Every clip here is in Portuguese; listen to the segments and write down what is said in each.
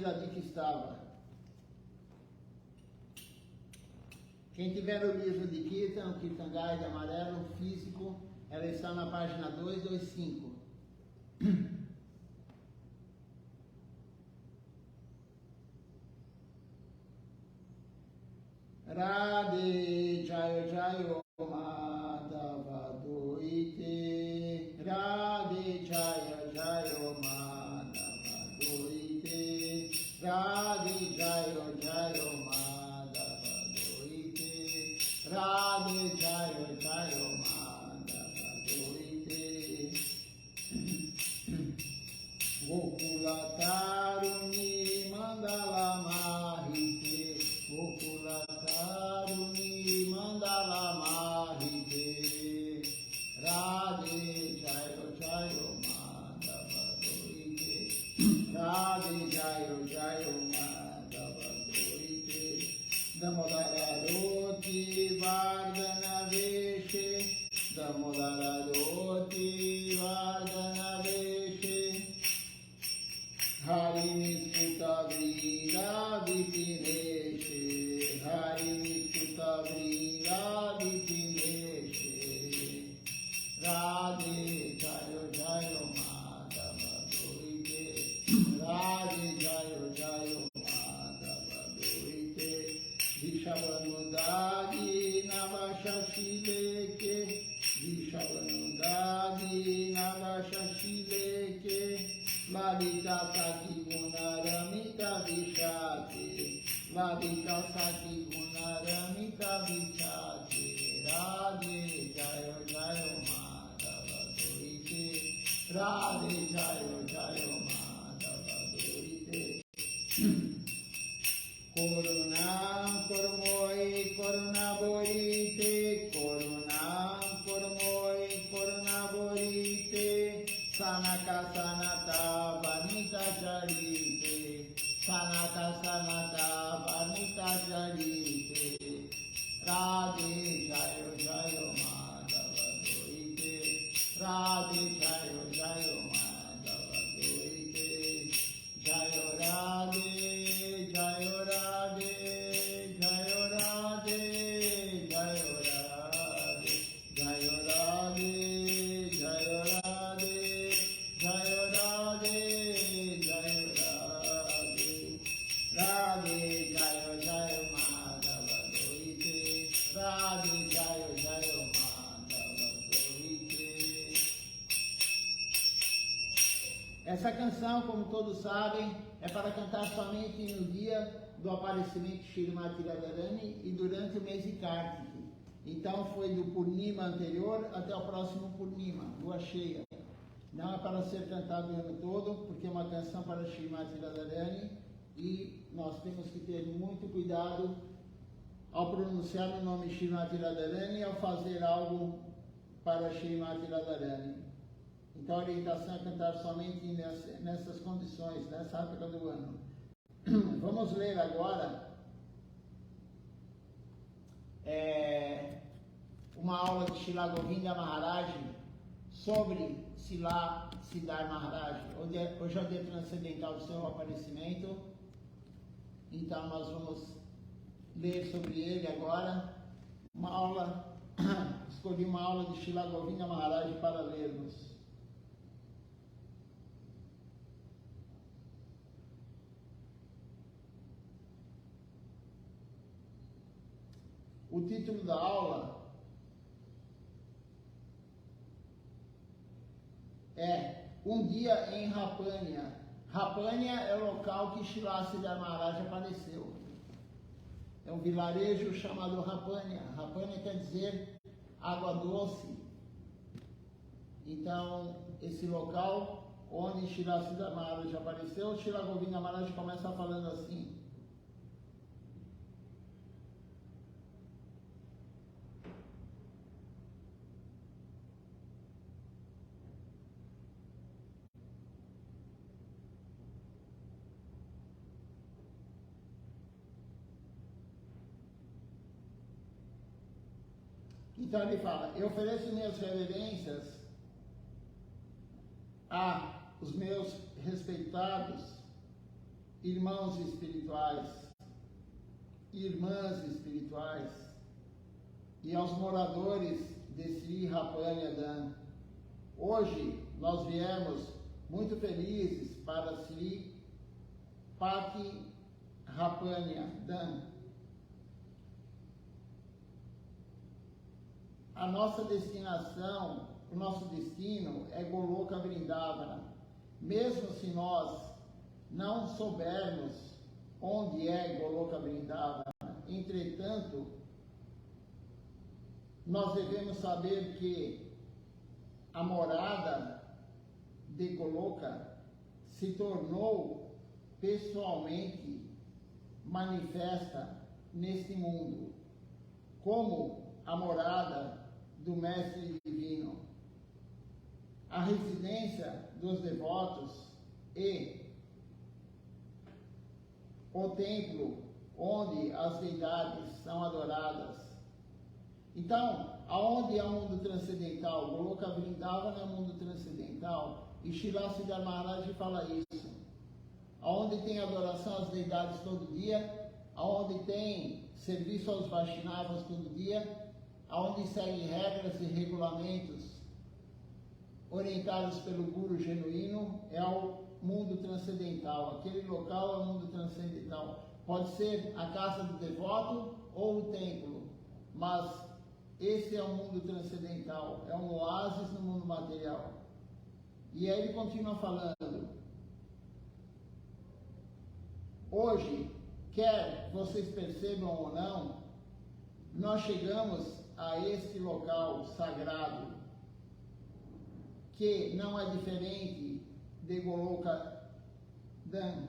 fila de que estava. Quem tiver o livro de Kirtan, o Kirtan Guide amarelo, físico, ela está na página 225. Radhe Jayo Jayo Madhava Doite, Radhe Jayo Jayo Madhava Doite, Radhe Jayo Jayo Madhava Doite, Radhe Jayo Jayo Madhava Doite, Gokula Taruni Mandala Mahite, Gokula Taruni Mandala Mahite, Radhe Jayo Jayo Madhava Doite, Radhe Jayo Jayo Madhava Doite, Damodararoti Vardhana Veshe, Damodararoti Vardhana Veshe, Hari Sutta Vrida Vitineshe, Hari Sutta Vrida Vitineshe, Radhe Jayo Jayo Madhava Doite, Radhe Jayo Jayo Madhava Doite, Vishavanundadi Navashashileke, Vishavanundadi Navashashileke, Lalita Saki Gunaramita Vishate, Lalita Saki Gunaramita Vishate, Radhe Jayo Jayo Madhava Doite, Radhe Jayo Jayo Madhava Doite, Corunam Cormoi Corunaborite, Corunam Cormoi Corunaborite, Sanaka Sanata Vanita Charite, Sanaka Sanata Vanita Charite, Radhe Jayo Jayo Madhava Doite, Radhe Jayo Jayo Madhava Doite, Jayo Radhe, Jayo Radhe, Jayo Radhe, Jayo Radhe, Jayo Radhe, Jayo Radhe, Jayo Radhe, Jayo Radhe, Radhe Jayo Jayo Madhava Doite, Radhe Jayo Jayo Madhava Doite. Essa canção, como todos sabem, é para cantar somente no dia do aparecimento de Shrimati Radharani e durante o mês de Kartika. Então foi do Purnima anterior até o próximo Purnima, lua cheia. Não é para ser cantado o ano todo, porque é uma canção para Shrimati Radharani e nós temos que ter muito cuidado ao pronunciar o nome Shrimati Radharani e ao fazer algo para Shrimati Radharani. Então a orientação é cantar somente nessas condições, nessa época do ano. Vamos ler agora uma aula de Srila Govinda Maharaj sobre Siddhar Maharaj. Hoje é o dia transcendental do seu aparecimento, então nós vamos ler sobre ele agora. Uma aula, escolhi uma aula de Srila Govinda Maharaj para lermos. O título da aula é Um Dia em Rapania. Rapania é o local que Srila Siddhar Maharaj apareceu. É um vilarejo chamado Rapania. Rapania quer dizer água doce. Então, esse local onde Srila Siddhar Maharaj apareceu, Srila Govinda Maharaj começa falando assim: Então ele fala: eu ofereço minhas reverências a os meus respeitados irmãos espirituais, irmãs espirituais, e aos moradores de Sri Rapanyadam. Hoje nós viemos muito felizes para Sri Pati Rapanyadam. A nossa destinação, o nosso destino é Goloka Vrindavana. Mesmo se nós não soubermos onde é Goloka Vrindavana, entretanto, nós devemos saber que a morada de Goloka se tornou pessoalmente manifesta neste mundo, como a morada do Mestre Divino, a residência dos devotos e o templo onde as deidades são adoradas. Então, aonde é o mundo transcendental? Goloka Vrindavana é o mundo transcendental. E Srila Siddhar Maharaj fala isso. Aonde tem adoração às deidades todo dia, aonde tem serviço aos Vaishnavas todo dia, aonde seguem regras e regulamentos orientados pelo Guru genuíno, é o mundo transcendental. Aquele local é o mundo transcendental. Pode ser a casa do devoto ou o templo, mas esse é o mundo transcendental, é um oásis no mundo material. E aí ele continua falando: hoje, quer vocês percebam ou não, nós chegamos a este local sagrado, que não é diferente de Goloka Dham.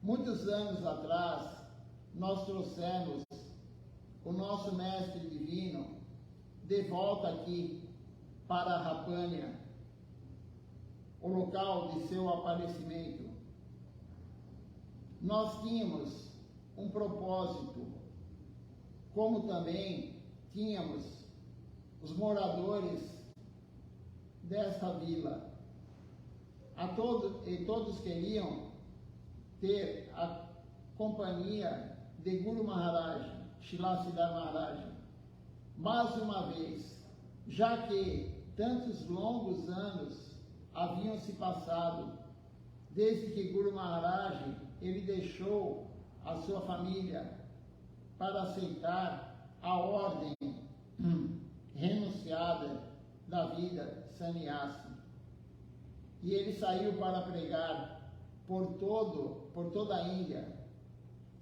Muitos anos atrás, nós trouxemos o nosso Mestre Divino de volta aqui para Rapanya, o local de seu aparecimento. Nós tínhamos um propósito, como também tínhamos os moradores desta vila. Todos queriam ter a companhia de Guru Maharaj, Srila Siddhar Maharaj. Mais uma vez, já que tantos longos anos haviam se passado desde que Guru Maharaj ele deixou a sua família para aceitar a ordem renunciada da vida sannyasi. E ele saiu para pregar por toda a Índia.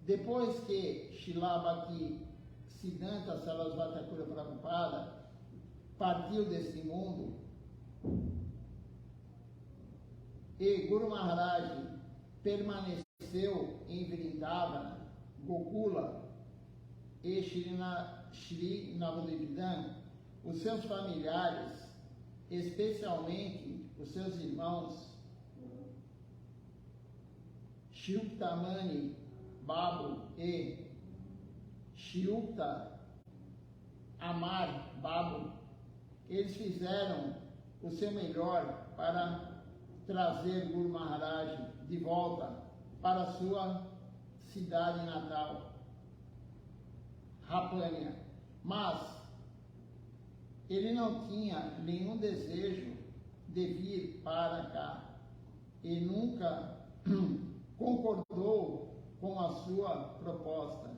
Depois que Srila Bhakti Siddhanta Sarasvati Thakur Prabhupada partiu deste mundo, e Guru Maharaj permaneceu em Vrindavana, Gokula e Shri Navadvipan, os seus familiares, especialmente os seus irmãos Shuktamani Babu e Shukta Amar Babu, eles fizeram o seu melhor para trazer Guru Maharaj de volta para a sua cidade natal, Rapanya. Mas ele não tinha nenhum desejo de vir para cá e nunca concordou com a sua proposta.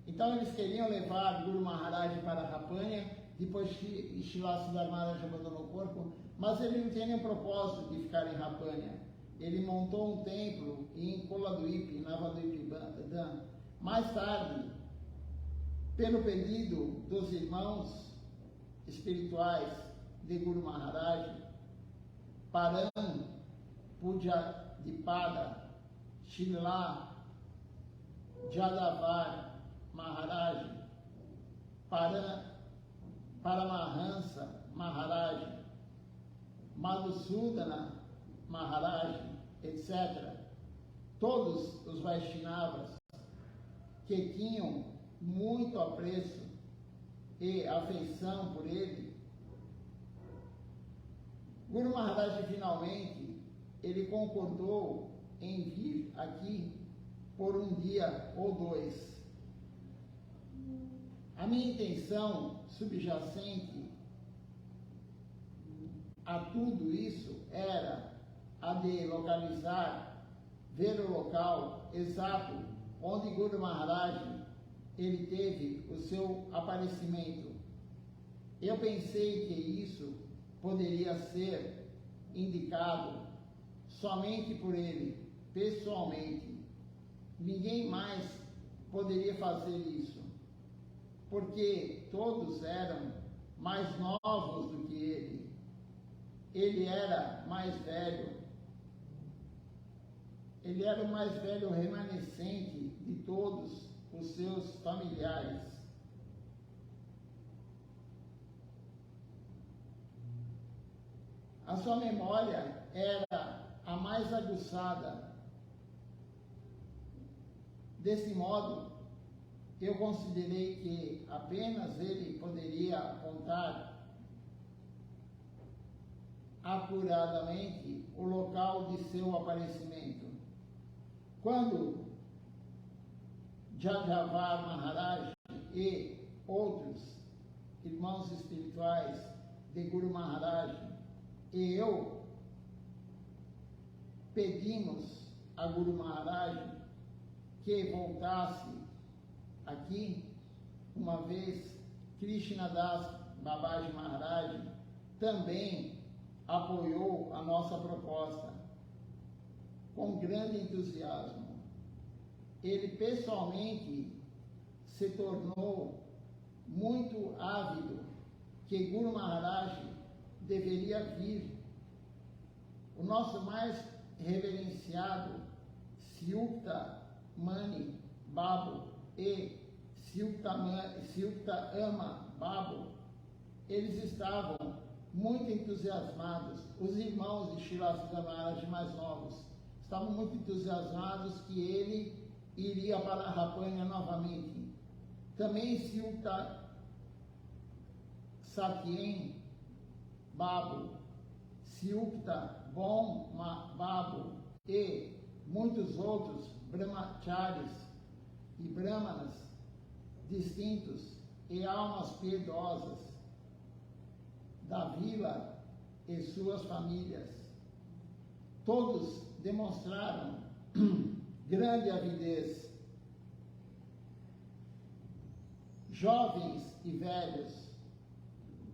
Então eles queriam levar Guru Maharaj para Rapanya, depois Srila Siddhar Maharaj abandonou o corpo, mas ele não tinha nenhum propósito de ficar em Rapanya. Ele montou um templo em Koladwip, Navadvipan. Mais tarde, pelo pedido dos irmãos espirituais de Guru Maharaj, Param Pujadipada Srila Jadavar Maharaj, Paramahansa Maharaj, Madhusudana Maharaj, etc. Todos os Vaishnavas que tinham muito apreço e afeição por ele, Guru Maharaj finalmente ele concordou em vir aqui por um dia ou dois. A minha intenção subjacente a tudo isso era a de localizar, ver o local exato onde Guru Maharaj ele teve o seu aparecimento. Eu pensei que isso poderia ser indicado somente por ele, pessoalmente. Ninguém mais poderia fazer isso, porque todos eram mais novos do que ele. Ele era mais velho. Ele era o mais velho remanescente de todos os seus familiares. A sua memória era a mais aguçada. Desse modo, eu considerei que apenas ele poderia apontar acuradamente o local de seu aparecimento. Quando Jajavar Maharaj e outros irmãos espirituais de Guru Maharaj e eu pedimos a Guru Maharaj que voltasse aqui, uma vez Krishnadas Babaji Maharaj também apoiou a nossa proposta com grande entusiasmo. Ele pessoalmente se tornou muito ávido que Guru Maharaj deveria vir. O nosso mais reverenciado Syukta Mani Babu e Syukta Ama Babu, eles estavam muito entusiasmados. Os irmãos de Srila Siddhar Maharaj mais novos estavam muito entusiasmados que ele iria para a Rapanya novamente. Também Syukta Satyem Babu, Syukta Bom Babu e muitos outros brahmacharis e brahmanas distintos e almas piedosas da vila e suas famílias. Todos demonstraram grande avidez. Jovens e velhos,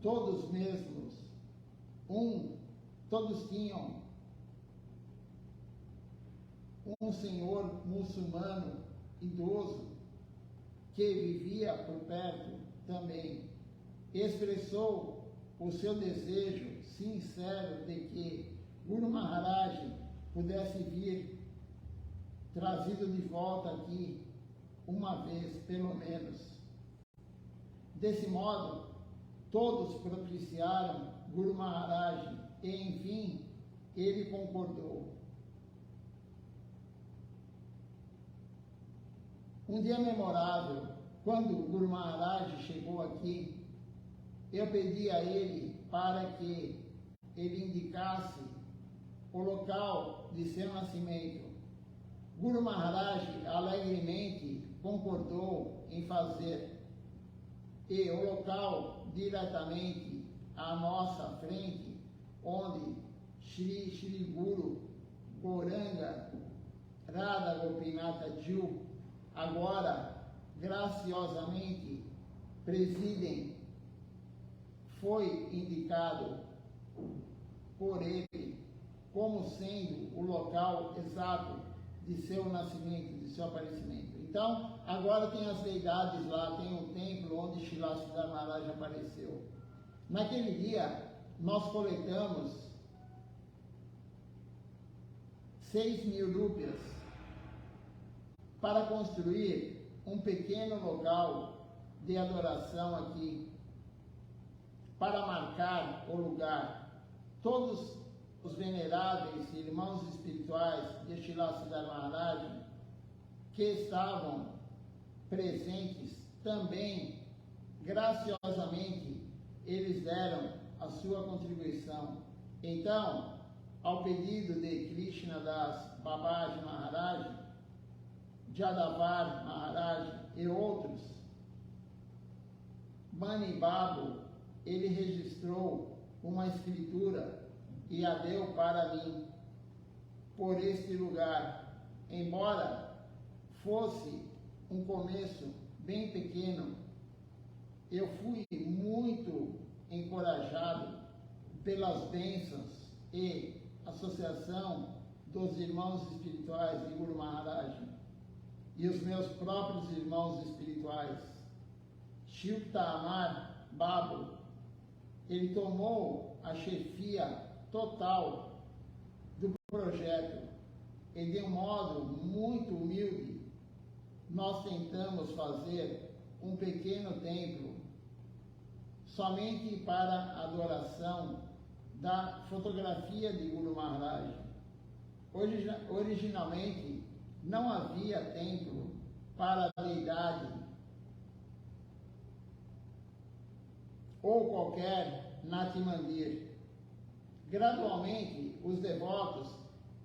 todos mesmos, todos tinham um senhor muçulmano idoso que vivia por perto também. Expressou o seu desejo sincero de que Guru Maharaj pudesse vir trazido de volta aqui uma vez, pelo menos. Desse modo, todos propiciaram Guru Maharaj e, enfim, ele concordou. Um dia memorável, quando Guru Maharaj chegou aqui, eu pedi a ele para que ele indicasse o local de seu nascimento. Guru Maharaj alegremente concordou em fazer, e o local diretamente à nossa frente, onde Shri Guru Gauranga Radha Gopinatha Jiu agora graciosamente presidem, foi indicado por ele como sendo o local exato de seu nascimento, de seu aparecimento. Então, agora tem as deidades lá, tem um templo onde Srila Siddhar Maharaj apareceu. Naquele dia, nós coletamos 6.000 rúpias para construir um pequeno local de adoração aqui, para marcar o lugar. Todos os veneráveis irmãos espirituais de Srila Siddhar Maharaj que estavam presentes também, graciosamente, eles deram a sua contribuição. Então, ao pedido de Krishna Das Babaji Maharaj, Jadavar Maharaj e outros, Mani Babu, ele registrou uma escritura e a deu para mim por este lugar, embora fosse um começo bem pequeno. Eu fui muito encorajado pelas bênçãos e associação dos irmãos espirituais de Guru Maharaj e os meus próprios irmãos espirituais. Shilta Amar Babu, ele tomou a chefia total do projeto e de um modo muito humilde nós tentamos fazer um pequeno templo somente para a adoração da fotografia de Guru Maharaj. Originalmente não havia templo para a deidade ou qualquer Nati Mandir. Gradualmente, os devotos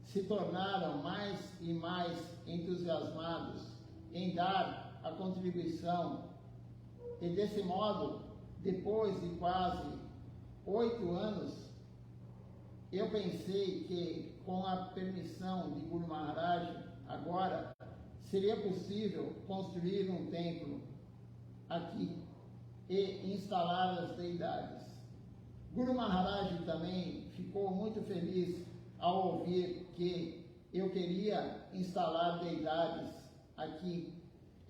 se tornaram mais e mais entusiasmados em dar a contribuição, e desse modo, depois de quase 8 anos, eu pensei que, com a permissão de Guru Maharaj, agora seria possível construir um templo aqui e instalar as deidades. Guru Maharaj também ficou muito feliz ao ouvir que eu queria instalar deidades aqui.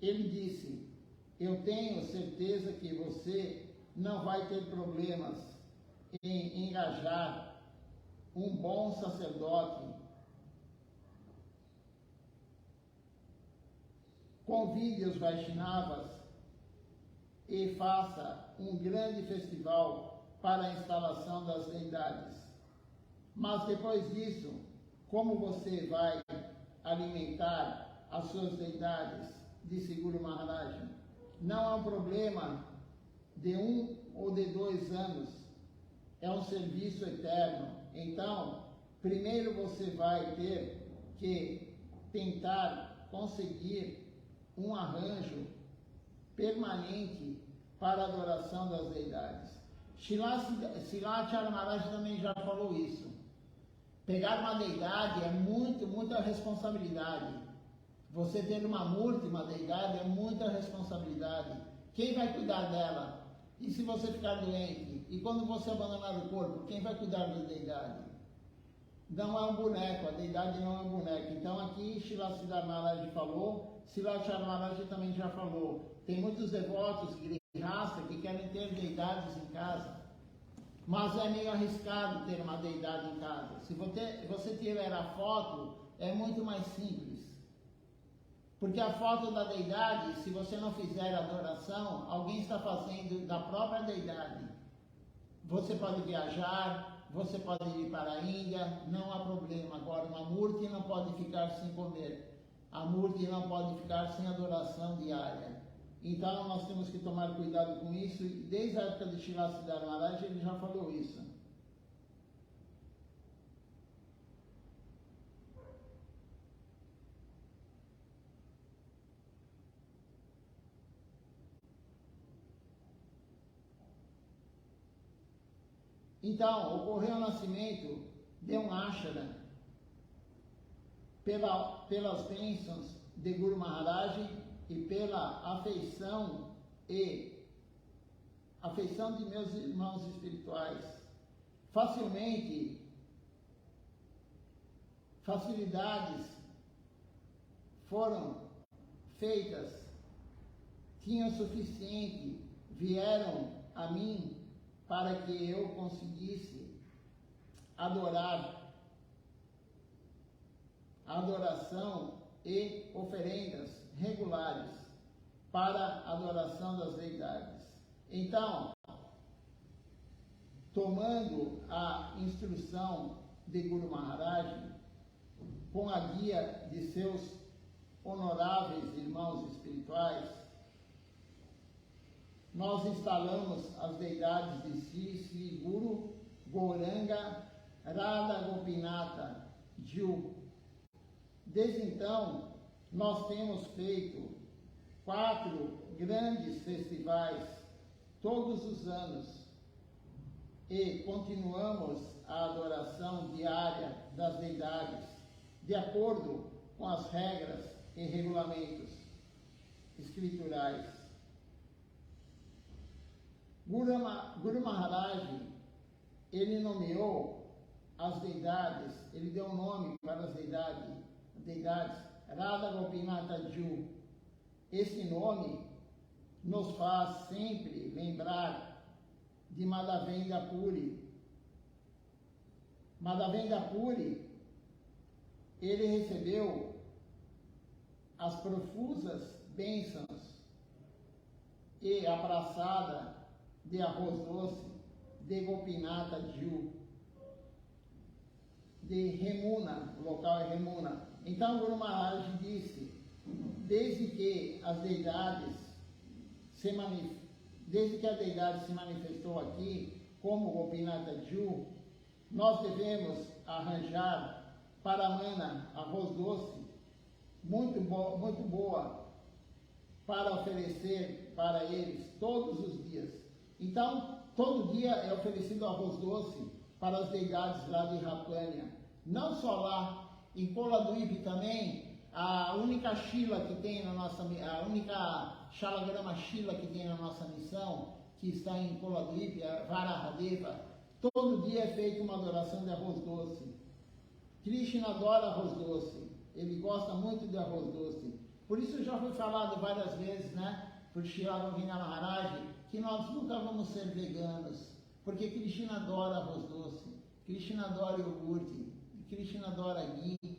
Ele disse: eu tenho certeza que você não vai ter problemas em engajar um bom sacerdote. Convide os Vaishnavas e faça um grande festival para a instalação das deidades. Mas depois disso, como você vai alimentar as suas deidades? Disse Guru Maharaj. Não é um problema de 1 ou de 2 anos, é um serviço eterno. Então, primeiro você vai ter que tentar conseguir um arranjo permanente para a adoração das deidades. Shilacharya Maharaj também já falou isso. Pegar uma deidade é muita responsabilidade. Você ter uma murti, uma deidade, é muita responsabilidade. Quem vai cuidar dela? E se você ficar doente? E quando você abandonar o corpo, quem vai cuidar da deidade? Não é um boneco, a deidade não é um boneco. Então aqui Shilacharya Maharaj falou, Shilacharya Maharaj também já falou. Tem muitos devotos grihasta que querem ter deidades em casa, mas é meio arriscado ter uma deidade em casa. Se você tiver a foto, é muito mais simples. Porque a foto da deidade, se você não fizer adoração, alguém está fazendo da própria deidade. Você pode viajar, você pode ir para a Índia, não há problema. Agora, uma murti não pode ficar sem comer. A murti não pode ficar sem adoração diária. Então, nós temos que tomar cuidado com isso. E desde a época de Shilacharya Maharaj, ele já falou isso. Então, ocorreu o nascimento de um ashram pelas bênçãos de Guru Maharaj e pela afeição de meus irmãos espirituais. Facilidades foram feitas, tinham suficiente, vieram a mim para que eu conseguisse adorar, adoração e oferendas regulares para a adoração das deidades. Então, tomando a instrução de Guru Maharaj, com a guia de seus honoráveis irmãos espirituais, nós instalamos as deidades de Sri Guru, Gauranga Radha Gopinatha Ju. Desde então, nós temos feito 4 grandes festivais todos os anos e continuamos a adoração diária das deidades, de acordo com as regras e regulamentos escriturais. Guru Maharaj, ele nomeou as deidades, ele deu um nome para as deidades, Radha Gopinatha Ju. Esse nome nos faz sempre lembrar de Madhavendra Puri. Madhavendra Puri, ele recebeu as profusas bênçãos e a praçada de arroz doce de Gopinatha Ju, de Remuna, o local é Remuna. Então Guru Maharaj disse, desde que a deidade se manifestou aqui como Gopinatha Ju, nós devemos arranjar paramana, arroz doce, muito boa, para oferecer para eles todos os dias. Então, todo dia é oferecido arroz doce para as deidades lá de Rapânia. Não só lá, em Koladwip também, a única Shila que tem na nossa, a única Shalagrama Shila que tem na nossa missão, que está em Koladwip, a Varahadeva, todo dia é feita uma adoração de arroz doce. Krishna adora arroz doce, ele gosta muito de arroz doce. Por isso já foi falado várias vezes, né, por Srila Govindra Maharaj, que nós nunca vamos ser veganos, porque Krishna adora arroz doce, Krishna adora iogurte, Krishna adora ghee.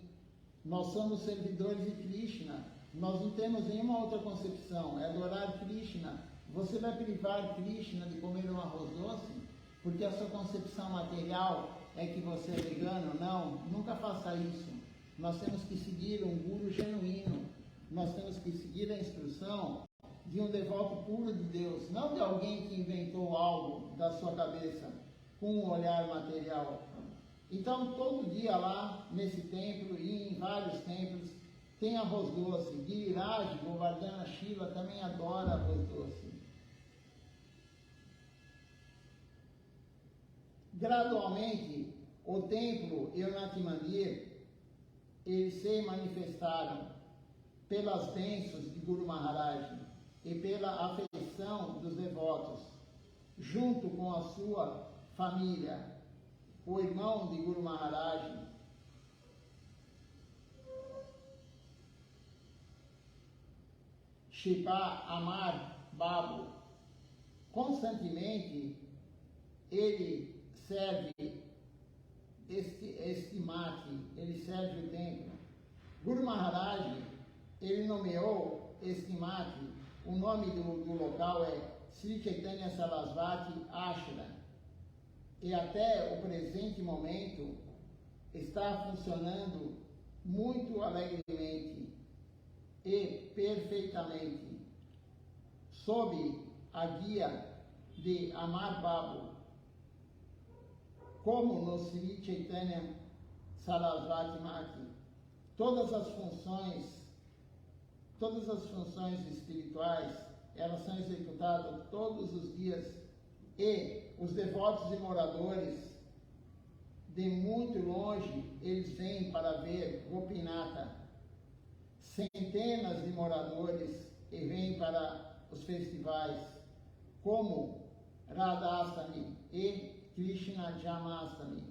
Nós somos servidores de Krishna, nós não temos nenhuma outra concepção, é adorar Krishna. Você vai privar Krishna de comer um arroz doce? Porque a sua concepção material é que você é vegano? Não, nunca faça isso. Nós temos que seguir um guru genuíno, nós temos que seguir a instrução de um devoto puro de Deus, não de alguém que inventou algo da sua cabeça com um olhar material. Então, todo dia lá, nesse templo e em vários templos, tem arroz doce. Giriraj, Govardhana Shiva também adora arroz doce. Gradualmente, o templo e o Nati Mandir, eles se manifestaram pelas bênçãos de Guru Maharaj e pela afeição dos devotos, junto com a sua família. O irmão de Guru Maharaj, Shipa Amar Babu, constantemente ele serve este mate, ele serve o templo. Guru Maharaj, ele nomeou este mate, o nome do local é Sri Chaitanya Sarasvati Ashram. E até o presente momento está funcionando muito alegremente e perfeitamente, sob a guia de Amar Babu, como no Sri Chaitanya Sarasvati Mati. Todas as funções espirituais, elas são executadas todos os dias. E os devotos e moradores de muito longe, eles vêm para ver Gopinatha. Centenas de moradores e vêm para os festivais, como Radhastami e Krishna Jamastami.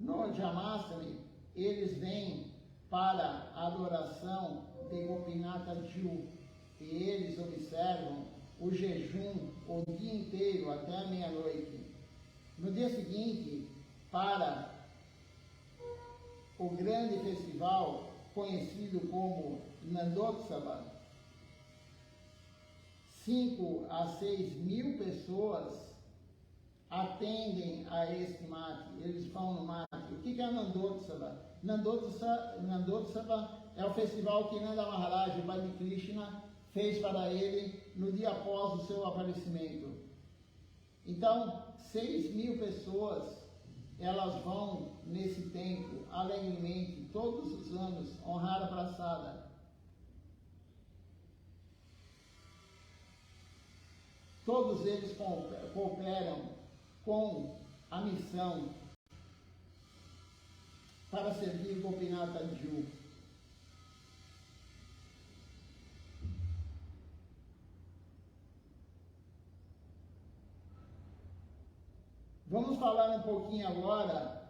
No Jamastami, eles vêm para a adoração de Gopinatha Ju, e eles observam o jejum o dia inteiro até a meia-noite. No dia seguinte, para o grande festival conhecido como Nandotsava, 5 a 6 mil pessoas atendem a este mate, eles vão no mate. O que é Nandotsava? Nandotsava é o festival que Nanda Maharaj, o pai de Krishna, fez para ele no dia após o seu aparecimento. Então, 6 mil pessoas elas vão, nesse tempo, alegremente, todos os anos, honrar a praçada. Todos eles cooperam com a missão para servir Gopinath Ju. Vamos falar um pouquinho agora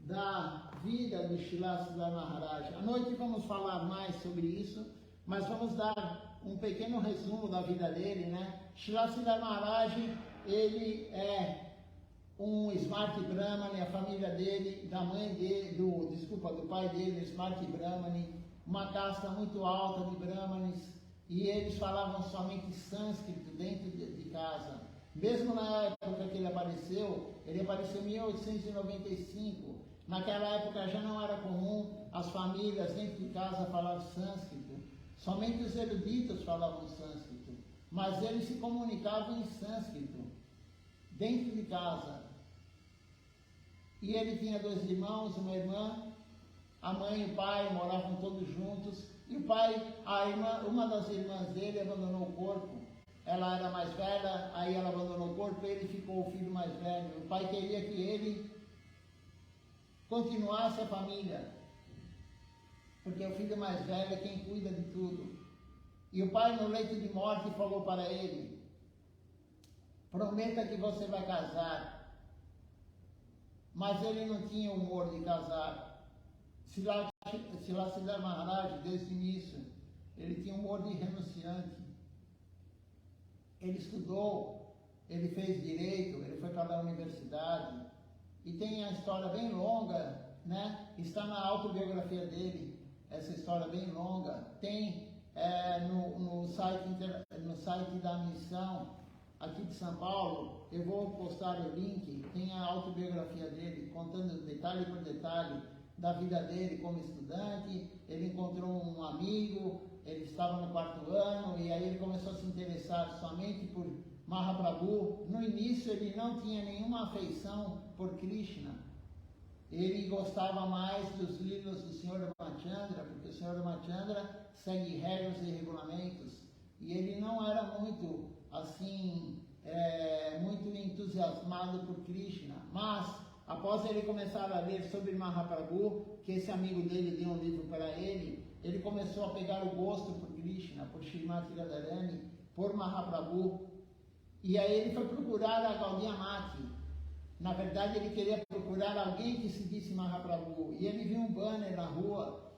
da vida de Srila Siddhar Maharaj. À noite vamos falar mais sobre isso, mas vamos dar um pequeno resumo da vida dele, né? Srila Siddhar Maharaj, ele é um Smart Brahmani, a família dele, da mãe dele, do pai dele, Smart Brahmani, uma casta muito alta de Brahmanes, e eles falavam somente sânscrito dentro de casa. Mesmo na época que ele apareceu em 1895, naquela época já não era comum as famílias dentro de casa falar sânscrito, somente os eruditos falavam sânscrito, mas eles se comunicavam em sânscrito, dentro de casa. E ele tinha 2 irmãos, uma irmã, a mãe e o pai moravam todos juntos, e o pai, uma das irmãs dele abandonou o corpo. Ela era mais velha, aí ela abandonou o corpo, ele ficou o filho mais velho. O pai queria que ele continuasse a família, porque o filho mais velho é quem cuida de tudo. E o pai, no leito de morte, falou para ele: prometa que você vai casar. Mas ele não tinha humor de casar. Srila Siddhar Maharaj, desde o início, ele tinha humor de renunciante. Ele estudou, ele fez direito, ele foi para a universidade, e tem a história bem longa, né? Está na autobiografia dele, essa história bem longa. Tem no site da missão aqui de São Paulo, eu vou postar o link, tem a autobiografia dele, contando detalhe por detalhe da vida dele como estudante. Ele encontrou um amigo, ele estava no 4º ano, e aí ele começou a se interessar somente por Mahaprabhu. No início ele não tinha nenhuma afeição por Krishna, ele gostava mais dos livros do Sr. Ramachandra, porque o Sr. Ramachandra segue regras e regulamentos, e ele não era muito assim, muito entusiasmado por Krishna. Mas após ele começar a ler sobre Mahaprabhu, que esse amigo dele deu um livro para ele, ele começou a pegar o gosto por Krishna, por Srimati Radharani, por Mahaprabhu. E aí ele foi procurar a Gaudiya Mati. Na verdade, ele queria procurar alguém que seguisse Mahaprabhu. E ele viu um banner na rua,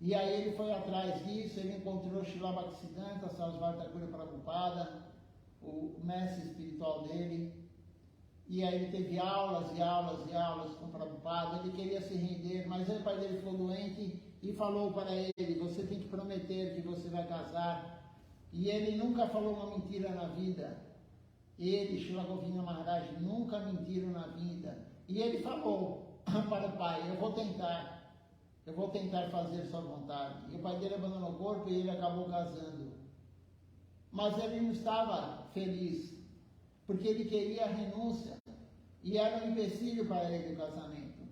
e aí ele foi atrás disso. Ele encontrou Srila Bhaktisiddhanta Sarasvati Thakur Prabhupada, o mestre espiritual dele. E aí ele teve aulas e aulas e aulas com Prabhupada. Ele queria se render, mas aí o pai dele ficou doente e falou para ele: você tem que prometer que você vai casar. E ele nunca falou uma mentira na vida. Ele, Srila Govinda Maharaj, nunca mentiram na vida. E ele falou para o pai: eu vou tentar fazer sua vontade. E o pai dele abandonou o corpo e ele acabou casando. Mas ele não estava feliz, porque ele queria a renúncia, e era um empecilho para ele o casamento.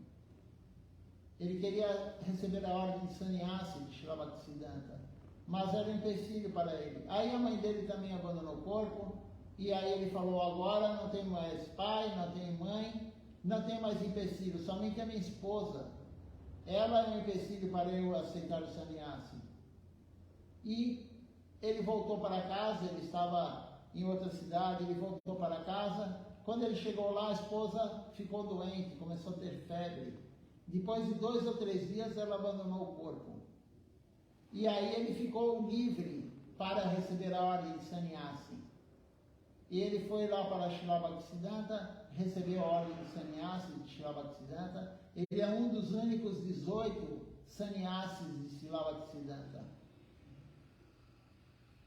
Ele queria receber a ordem de sannyasi de Srila Bhaktisiddhanta, mas era um empecilho para ele. Aí a mãe dele também abandonou o corpo, e aí ele falou: agora não tenho mais pai, não tenho mãe, não tenho mais empecilho, somente a minha esposa. Ela é um empecilho para eu aceitar o sannyasi. E ele voltou para casa, ele estava em outra cidade, ele voltou para casa. Quando ele chegou lá, a esposa ficou doente, começou a ter febre. Depois de 2 ou 3 dias, ela abandonou o corpo. E aí ele ficou livre para receber a ordem de sannyasi. E ele foi lá para Srila Bhaktisiddhanta, recebeu a ordem de sannyasi de Srila Bhaktisiddhanta. Ele é um dos únicos 18 sannyasis de Srila Bhaktisiddhanta.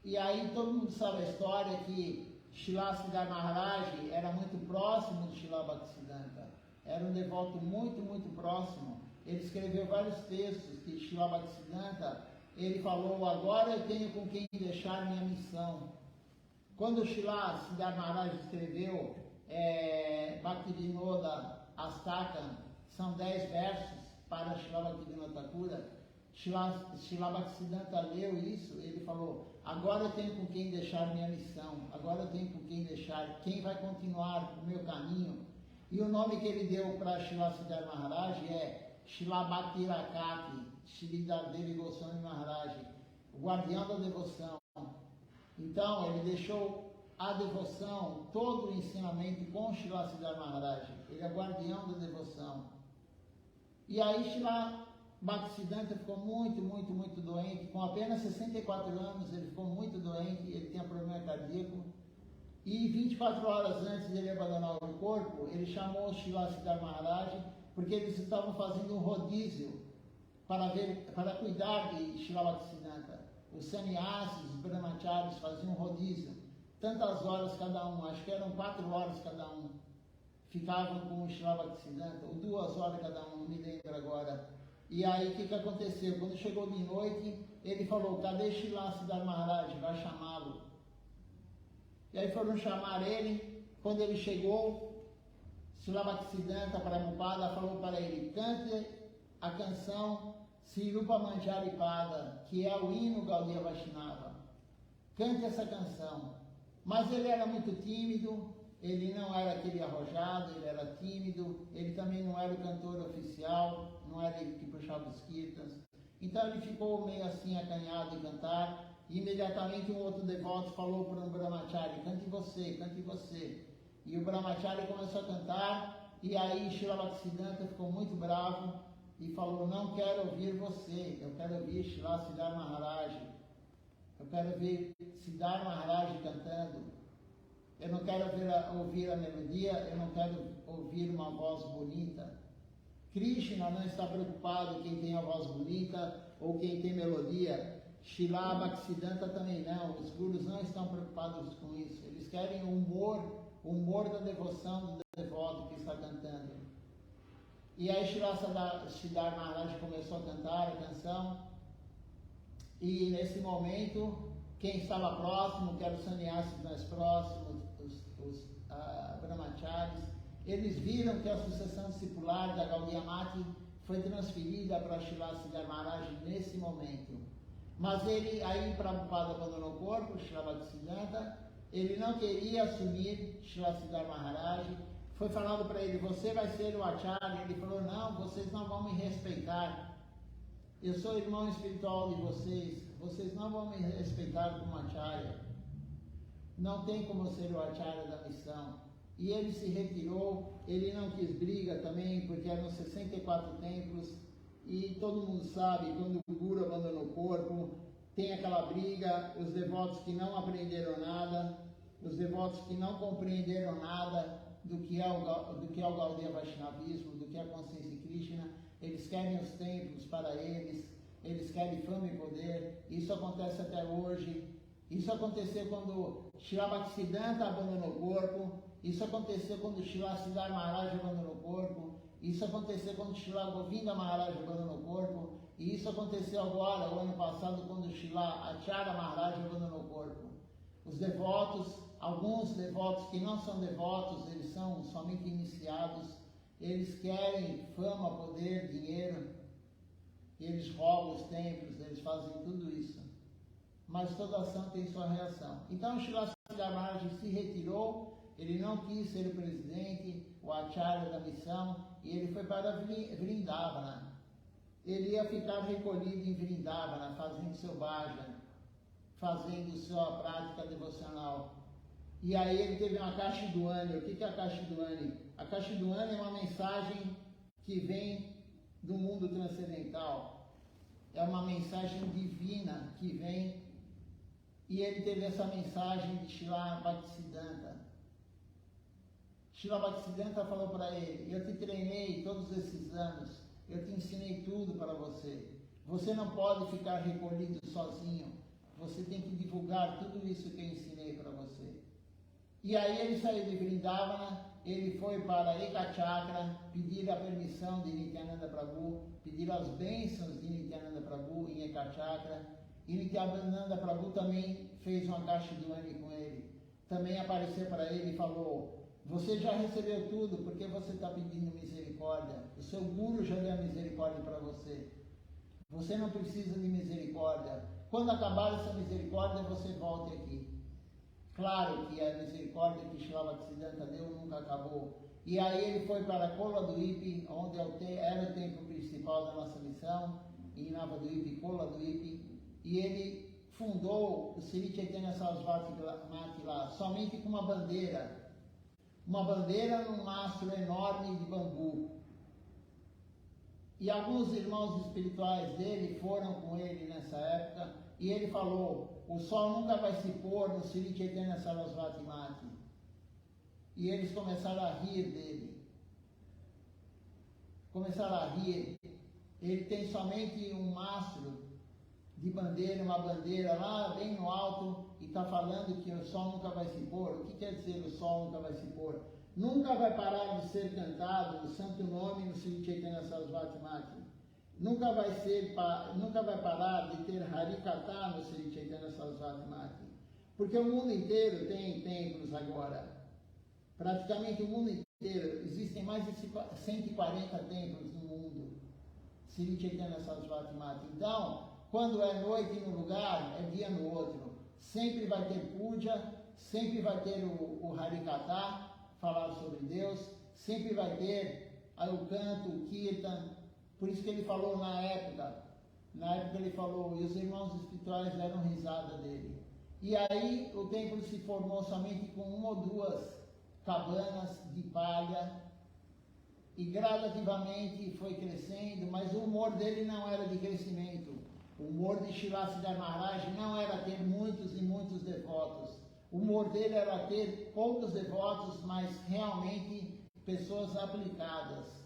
E aí todo mundo sabe a história que Srila Siddhar Maharaj era muito próximo de Srila Bhaktisiddhanta. Era um devoto muito, muito próximo. Ele escreveu vários textos que Srila Bhaktisiddhanta, ele falou: agora eu tenho com quem deixar minha missão. Quando Srila Siddhar Maharaj escreveu Bhaktivinoda Astaka, são 10 versos para Srila Bhaktivinoda Thakura. Srila Bhaktisiddhanta leu isso, ele falou, agora eu tenho com quem deixar minha missão, agora eu tenho com quem deixar, quem vai continuar o meu caminho. E o nome que ele deu para Srila Siddhar Maharaj é Srila Bhakti Rakati, Shri Dadevi Goswami Maharaj, o guardião da devoção. Então, ele deixou a devoção, todo o ensinamento com Srila Siddhar Maharaj. Ele é guardião da devoção. E aí, Srila Bhaktisiddhanta ficou muito doente. Com apenas 64 anos, ele ficou muito doente. Ele tinha problema cardíaco. E 24 horas antes de ele abandonar o corpo, ele chamou Srila Siddhar Maharaj, porque eles estavam fazendo um rodízio para cuidar de Srila Bhaktisiddhanta. Os sannyasis, os brahmacharis faziam um rodízio. Tantas horas cada um, acho que eram 4 horas cada um. Ficavam com o Srila Bhaktisiddhanta, ou 2 horas cada um, não me lembro agora. E aí o que aconteceu? Quando chegou de noite, ele falou, cadê Srila Siddhar Maharaj? Vai chamá-lo. E aí foram chamar ele. Quando ele chegou, Srila Bhaktisiddhanta Prabhupada falou para ele, cante a canção Sirupa Manjari Pada, que é o hino Gaudiya Vaishnava. Cante essa canção. Mas ele era muito tímido, ele não era aquele arrojado, ele era tímido, ele também não era o cantor oficial, não era ele que puxava os kirtans. Então ele ficou meio assim acanhado em cantar, e imediatamente um outro devoto falou para um brahmachari, cante você, cante você. E o brahmachari começou a cantar, e aí Srila Bhaktisiddhanta ficou muito bravo e falou, não quero ouvir você, eu quero ouvir Srila Siddhar Maharaj. Eu quero ver Siddhar Maharaj cantando. Eu não quero ouvir a melodia, eu não quero ouvir uma voz bonita. Krishna não está preocupado quem tem a voz bonita ou quem tem melodia. Srila Bhaktisiddhanta também não. Os gurus não estão preocupados com isso. Eles querem o humor da devoção do devoto que está cantando. E aí Srila Siddhar Maharaj começou a cantar a canção. E nesse momento, quem estava próximo, que eram os sannyasis mais próximos, os brahmacharis, eles viram que a sucessão discipular da Gaudiya Mati foi transferida para Srila Siddhar Maharaj nesse momento. Mas aí Prabhupada abandonou o corpo, Srila Bhaktisiddhanta, ele não queria assumir Srila Siddhar Maharaj. Foi falado para ele, você vai ser o acharya. Ele falou, não, vocês não vão me respeitar. Eu sou irmão espiritual de vocês, vocês não vão me respeitar como acharya. Não tem como ser o acharya da missão. E ele se retirou, ele não quis briga também, porque eram 64 templos, e todo mundo sabe, quando o Guru abandona o corpo, tem aquela briga, os devotos que não aprenderam nada, os devotos que não compreenderam nada do que é o Gaudiya Vaishnavismo, do que é a consciência Krishna. Eles querem os templos para eles querem fama e poder. Isso acontece até hoje. Isso aconteceu quando Srila Bhaktisiddhanta abandonou o corpo. Isso aconteceu quando Srila Siddhar Maharaj abandonou o corpo. Isso aconteceu quando Srila Govinda Maharaj abandonou o corpo. E isso aconteceu agora, o ano passado, quando Srila Acharya Maharaj abandonou o corpo. Os devotos, alguns devotos que não são devotos, eles são somente iniciados. Eles querem fama, poder, dinheiro, eles roubam os templos, eles fazem tudo isso. Mas toda ação tem sua reação. Então Srila Siddhar Maharaj se retirou, ele não quis ser o presidente, o acharya da missão, e ele foi para Vrindavana. Ele ia ficar recolhido em Vrindavana, fazendo seu bhajan, fazendo sua prática devocional. E aí ele teve uma Kashidwani. O que é a Kashidwani? A Kashidwani é uma mensagem que vem do mundo transcendental. É uma mensagem divina que vem. E ele teve essa mensagem de Srila Bhaktisiddhanta. Srila Bhaktisiddhanta falou para ele, eu te treinei todos esses anos, eu te ensinei tudo para você. Você não pode ficar recolhido sozinho. Você tem que divulgar tudo isso que eu ensinei para você. E aí ele saiu de Vrindavana, ele foi para Ekachakra, pedir a permissão de Nityananda Prabhu, pedir as bênçãos de Nityananda Prabhu em Ekachakra. E Nityananda Prabhu também fez uma Kashidwani com ele. Também apareceu para ele e falou, Você já recebeu tudo, porque você está pedindo misericórdia? O seu guru já deu a misericórdia para você. Você não precisa de misericórdia. Quando acabar essa misericórdia, você volte aqui. Claro que a misericórdia que Srila Bhaktisiddhanta deu nunca acabou. E aí ele foi para Koladwipi, onde era o templo principal da nossa missão, em Navadvipa, Koladwipi, e ele fundou o Sri Chaitanya Sarasvati Mati lá, somente com uma bandeira num mastro enorme de bambu. E alguns irmãos espirituais dele foram com ele nessa época, e ele falou: o sol nunca vai se pôr no Sri Chaitanya Sarasvati Mati. E eles começaram a rir dele. Começaram a rir. Ele tem somente um mastro de bandeira, uma bandeira lá bem no alto, e está falando que o sol nunca vai se pôr. O que quer dizer o sol nunca vai se pôr? Nunca vai parar de ser cantado o santo nome no Sri Chaitanya Sarasvati Mati. Nunca vai parar de ter Harikatha no Sri Chaitanya Sarasvati Mati. Porque o mundo inteiro tem templos agora. Praticamente o mundo inteiro. Existem mais de 140 templos no mundo. Sri Chaitanya Sarasvati Mati. Então, quando é noite num lugar, é dia no outro. Sempre vai ter puja, sempre vai ter o Harikatha, falar sobre Deus, sempre vai ter o canto, o kirtan. Por isso que ele falou na época ele falou, e os irmãos espirituais deram risada dele. E aí o templo se formou somente com uma ou duas cabanas de palha, e gradativamente foi crescendo, mas o humor dele não era de crescimento. O humor de Srila Siddhar Maharaj não era ter muitos e muitos devotos. O humor dele era ter poucos devotos, mas realmente pessoas aplicadas.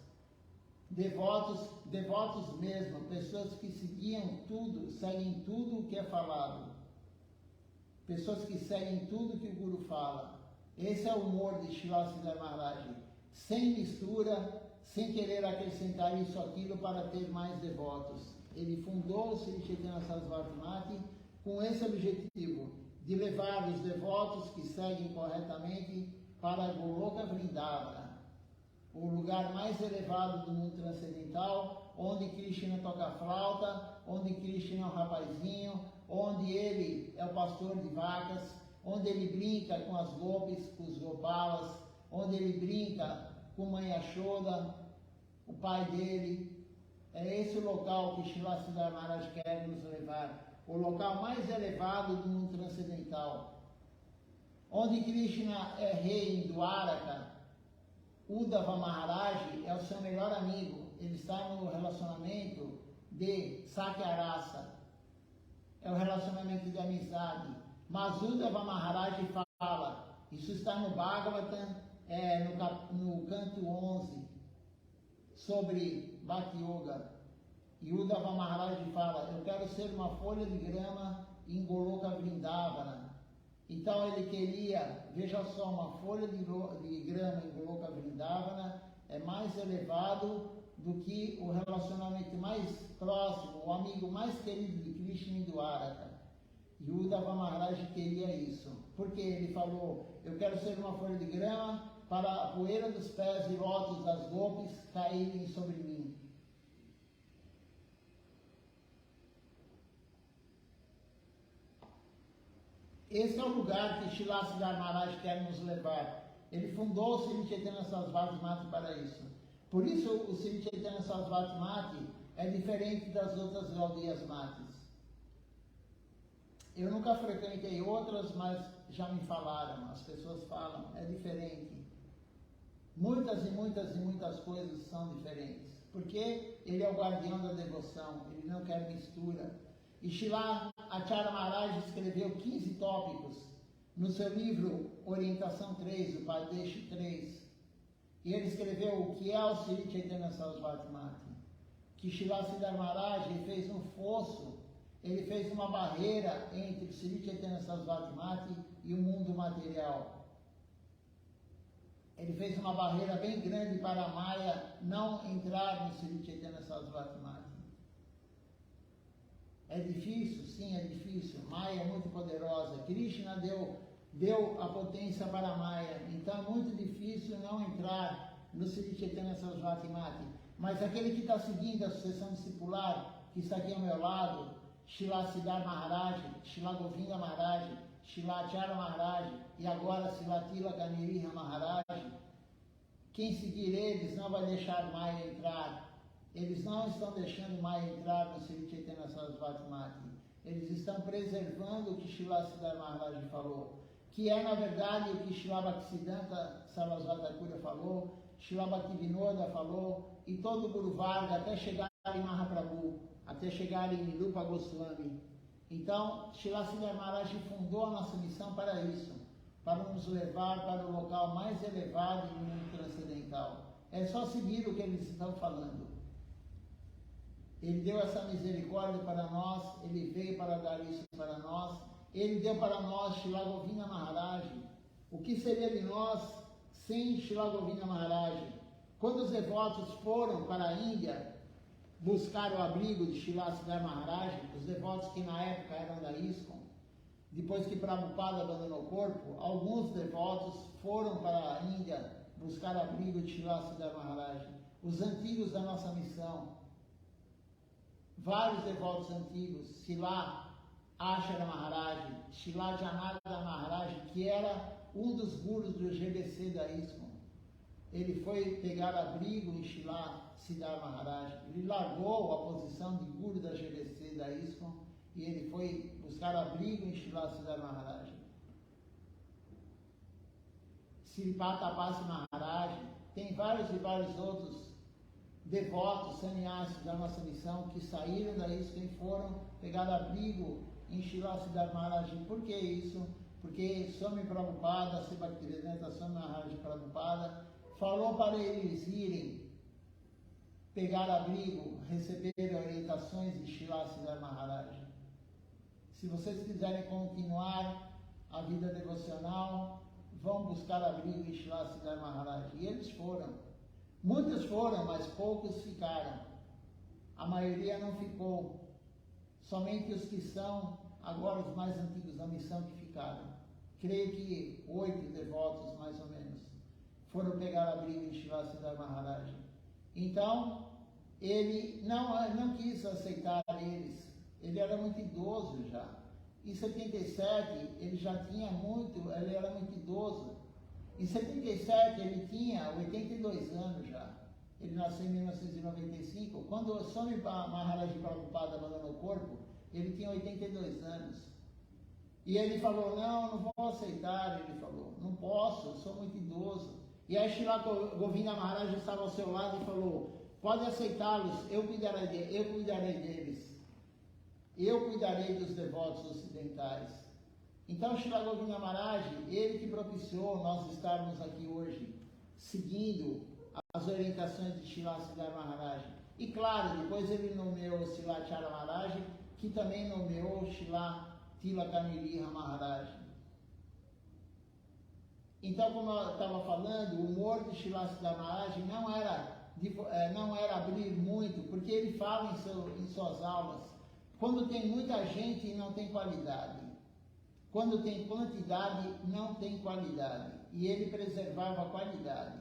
Devotos mesmo, pessoas que seguem tudo o que é falado. Pessoas que seguem tudo que o Guru fala. Esse é o humor de Srila Siddhar Maharaj. Sem mistura, sem querer acrescentar isso ou aquilo para ter mais devotos. Ele fundou o Sri Chaitanya Sarasvati Mati com esse objetivo, de levar os devotos que seguem corretamente para Goloka Vrindavana, o lugar mais elevado do mundo transcendental, onde Krishna toca flauta, onde Krishna é um rapazinho, onde ele é o pastor de vacas, onde ele brinca com as gopis, com os gopalas, onde ele brinca com Mãe Yashoda, o pai dele. É esse o local que Srila Siddhar Maharaj quer nos levar. O local mais elevado do mundo transcendental. Onde Krishna é rei em Dwaraka, Uddhava Maharaj é o seu melhor amigo. Ele está no relacionamento de Sakyarasa. É o relacionamento de amizade. Mas Uddhava Maharaj fala, isso está no Bhagavatam, no canto 11, sobre Bhakti Yoga. E Uddhava Maharaj fala, eu quero ser uma folha de grama em Goloka Vrindavana. Então ele queria, veja só, uma folha de grama em Goloka Vrindavana é mais elevado do que o relacionamento mais próximo, o amigo mais querido de Krishna em Dwaraka. E Uddhava Maharaj queria isso, porque ele falou, eu quero ser uma folha de grama para a poeira dos pés e lótus das gopis caírem sobre mim. Esse é o lugar que Srila Siddhar Maharaj quer nos levar. Ele fundou o Sri Chaitanya Sarasvati Mati para isso. Por isso o Sri Chaitanya Sarasvati Mati é diferente das outras Gaudiyas Matis. Eu nunca frequentei outras, mas já me falaram, as pessoas falam, é diferente. Muitas e muitas e muitas coisas são diferentes. Porque ele é o guardião da devoção, ele não quer mistura. E Srila Acharya Maharaj escreveu 15 tópicos no seu livro Orientação 3, o Padesh 3. E ele escreveu o que é o Sri Chaitanya Sarasvati Mati. Que Srila Siddhar Maharaj fez um fosso, ele fez uma barreira entre o Sri Chaitanya Sarasvati Mati e o mundo material. Ele fez uma barreira bem grande para a Maya não entrar no Sri Chaitanya Sarasvati Mati. É difícil? Sim, é difícil. Maya é muito poderosa. Krishna deu deu a potência para Maya. Então é muito difícil não entrar no Sri Chaitanya Sarasvati Mati. Mas aquele que está seguindo a sucessão discipular, que está aqui ao meu lado, Srila Siddhar Maharaj, Srila Govinda Maharaj, Srila Acharya Maharaj e agora Srila Tilaka Niriha Maharaj, quem seguir eles não vai deixar Maya entrar. Eles não estão deixando Maya entrar no Sri Chaitanya Sarasvati Mati. Eles estão preservando o que Srila Siddhar Maharaj falou, que é na verdade o que Srila Bhaktisiddhanta Sarasvati Thakur falou, Srila Bhaktivinoda falou, e todo o Guru Varga até chegar em Mahaprabhu, até chegar em Rupa Goswami. Então, Srila Siddhar Maharaj fundou a nossa missão para isso, para nos levar para o local mais elevado do mundo transcendental. É só seguir o que eles estão falando. Ele deu essa misericórdia para nós, ele veio para dar isso para nós, ele deu para nós Srila Govinda Maharaj. O que seria de nós sem Srila Govinda Maharaj? Quando os devotos foram para a Índia buscar o abrigo de Srila Siddhar Maharaj, os devotos que na época eram da ISKCON, depois que Prabhupada abandonou o corpo, alguns devotos foram para a Índia buscar abrigo de Srila Siddhar Maharaj, os antigos da nossa missão. Vários devotos antigos, Srila Acharya Maharaj, Srila Janada Maharaj, que era um dos gurus do GBC da ISKCON. Ele foi pegar abrigo em Srila Siddhar Maharaj. Ele largou a posição de guru da GBC da ISKCON e ele foi buscar abrigo em Srila Siddhar Maharaj. Sripata Pasi Maharaj, tem vários e vários outros devotos, sannyasis da nossa missão, que saíram da ISKCON e foram pegar abrigo em Srila Siddhar Maharaj. Por que isso? Porque Swami Prabhupada, Bhaktivedanta Swami Maharaj Prabhupada, falou para eles irem pegar abrigo, receber orientações de Srila Siddhar Maharaj. Se vocês quiserem continuar a vida devocional, vão buscar abrigo em Srila Siddhar Maharaj. E eles foram. Muitos foram, mas poucos ficaram. A maioria não ficou. Somente os que são agora os mais antigos da missão que ficaram. Creio que 8 devotos, mais ou menos, foram pegar abrigo em Srila Siddhar Maharaj. Então, ele não quis aceitar eles. Ele era muito idoso já. Em 77, ele era muito idoso. Em 77, ele tinha 82 anos já. Ele nasceu em 1995. Quando o Swami Maharaj Prabhupada abandonou o corpo, ele tinha 82 anos. E ele falou, não vou aceitar. Ele falou, não posso, eu sou muito idoso. E aí Srila Govinda Maharaj estava ao seu lado e falou, pode aceitá-los, eu cuidarei deles. Eu cuidarei dos devotos ocidentais. Então, Srila Govinda Maharaj, ele que propiciou nós estarmos aqui hoje, seguindo as orientações de Srila Siddhar Maharaj. E claro, depois ele nomeou Srila Acharya Maharaj, que também nomeou Srila Tilaka Niriha Maharaj. Então, como eu estava falando, o humor de Srila Siddhar Maharaj não era abrir muito, porque ele fala em suas aulas, quando tem muita gente não tem qualidade. Quando tem quantidade, não tem qualidade. E ele preservava a qualidade.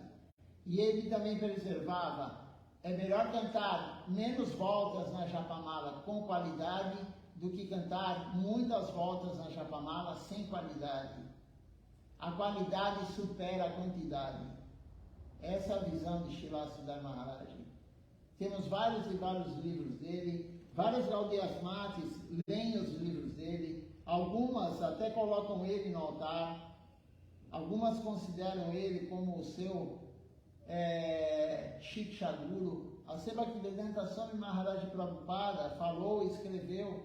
E ele também preservava, é melhor cantar menos voltas na Japamala com qualidade do que cantar muitas voltas na Japamala sem qualidade. A qualidade supera a quantidade. Essa é a visão de Srila Siddhar Maharaj. Temos vários e vários livros dele, várias Gaudiyas Matis leem os livros dele, algumas até colocam ele no altar, algumas consideram ele como o seu Shiksha Guru. A Bhaktivedanta Swami Maharaj Prabhupada falou e escreveu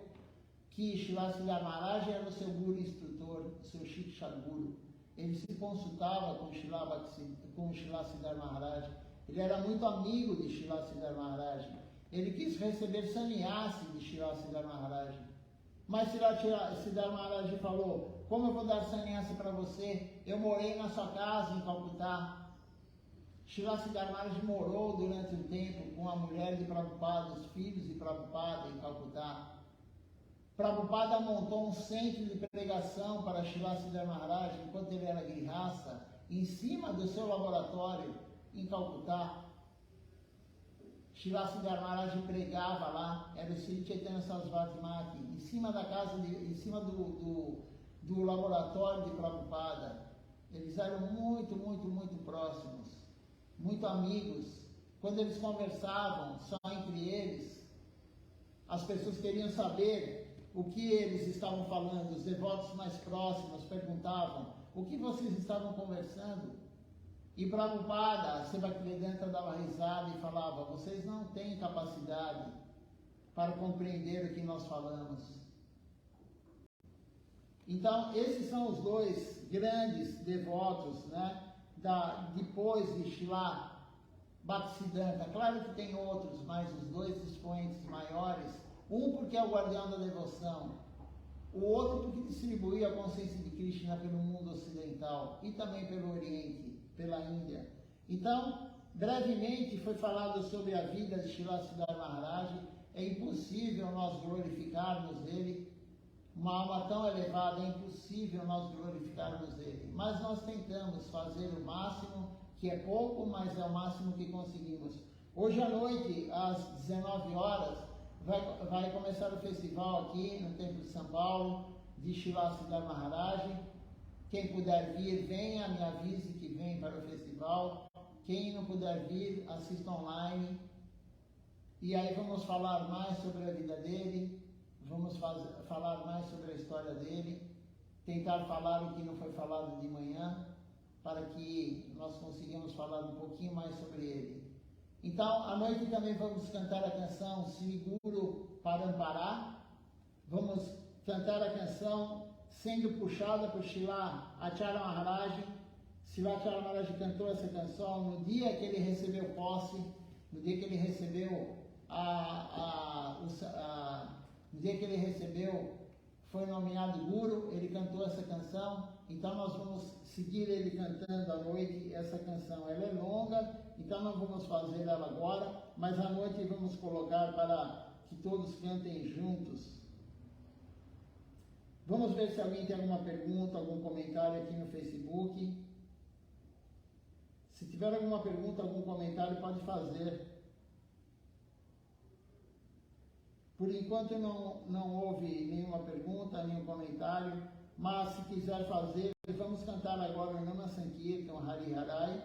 que Srila Siddhar Maharaj era o seu Guru instrutor, o seu Shiksha Guru. Ele se consultava com Srila Siddhar Maharaj. Ele era muito amigo de Srila Siddhar Maharaj. Ele quis receber sannyasi de Srila Siddhar Maharaj. Mas Srila Siddhar Maharaj falou, como eu vou dar sannyasi para você? Eu morei na sua casa em Calcutá. Srila Siddhar Maharaj morou durante um tempo com a mulher de Prabhupada, os filhos de Prabhupada em Calcutá. Prabhupada montou um centro de pregação para Srila Sridhar Maharaj, enquanto ele era grihasta, em cima do seu laboratório em Calcutá. Srila Sridhar Maharaj pregava lá, era o Sri Chaitanya Sarasvati Mati, em cima da casa, em cima do laboratório de Prabhupada. Eles eram muito próximos, muito amigos. Quando eles conversavam só entre eles, as pessoas queriam saber o que eles estavam falando. Os devotos mais próximos perguntavam: o que vocês estavam conversando? E Prabhupada, Sevakvedanta, dava risada e falava: vocês não têm capacidade para compreender o que nós falamos. Então, esses são os dois grandes devotos, né, depois de Srila Bhaktisiddhanta. Claro que tem outros, mas os dois expoentes maiores, um porque é o guardião da devoção, o outro porque distribui a consciência de Krishna pelo mundo ocidental e também pelo Oriente, pela Índia. Então, brevemente foi falado sobre a vida de Srila Sridhar Maharaj. É impossível nós glorificarmos ele. Uma alma tão elevada, é impossível nós glorificarmos ele. Mas nós tentamos fazer o máximo, que é pouco, mas é o máximo que conseguimos. Hoje à noite, às 19 horas, vai começar o festival aqui no Templo de São Paulo, de Srila Sridhar Maharaj. Quem puder vir, venha, me avise que vem para o festival. Quem não puder vir, assista online. E aí vamos falar mais sobre a vida dele, vamos falar mais sobre a história dele, tentar falar o que não foi falado de manhã, para que nós consigamos falar um pouquinho mais sobre ele. Então, à noite também vamos cantar a canção Sri Guru Parampará. Vamos cantar a canção sendo puxada por Srila Acharya Maharaj. Srila Acharya Maharaj cantou essa canção no dia que ele recebeu posse, no dia que ele recebeu no dia que ele recebeu, foi nomeado Guru, ele cantou essa canção. Então nós vamos seguir ele cantando à noite essa canção. Ela é longa, então não vamos fazer ela agora, mas à noite vamos colocar para que todos cantem juntos. Vamos ver se alguém tem alguma pergunta, algum comentário aqui no Facebook. Se tiver alguma pergunta, algum comentário, pode fazer. Por enquanto não houve nenhuma pergunta, nenhum comentário, mas se quiser fazer, vamos cantar agora o Nama Sankirtan Hari Harai.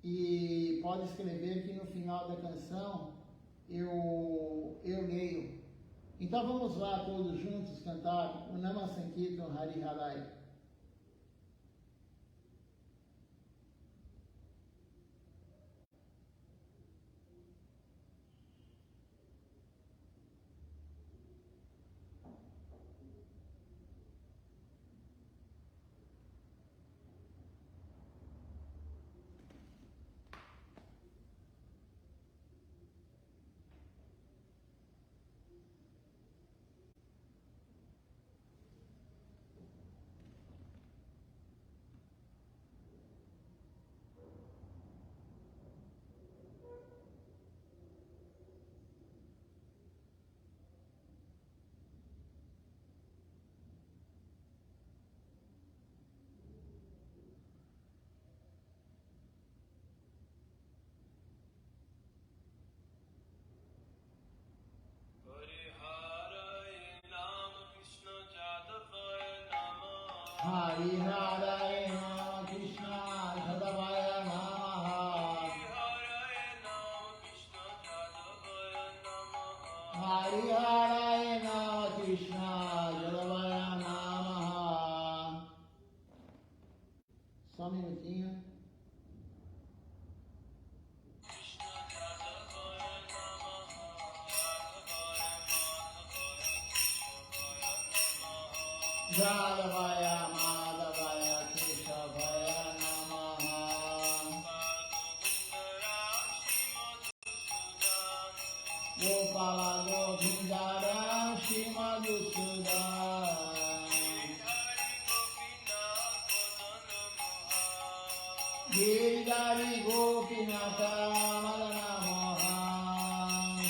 E pode escrever que no final da canção eu leio. Então vamos lá todos juntos cantar o Nama Sankirtan Hari Harai. Hari Harai Nama Krishna Jadavaya Namaha. Hari Harai Nama Krishna Jadavaya Namaha. Só um minutinho. Jadavaya Madhavaya Keshavaya Namaha. Gopala Govindara Shimadhusudan. Giridhari Gopinatha Madana Mohan.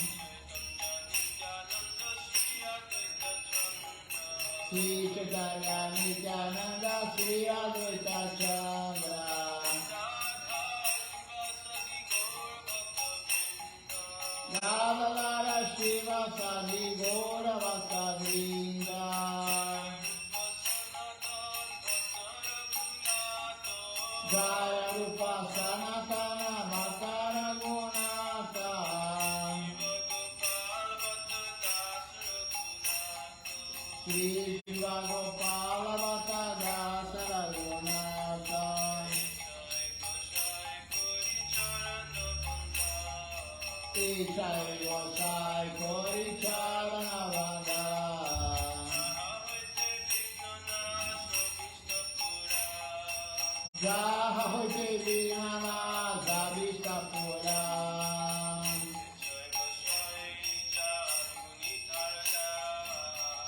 Sri Chaitanya Nityananda Sri Advaita Chandra Radha Radha Shiva Sadi Gaura Bhakta Vrinda Jaya Rupa Sanatana Bhakta Raghunatha Sri Shiva Gopala Bhakta Dasa Raghunatha Ichai Gosai Kori Charana Vanda Jaha Hoite Vinana Zavista Pura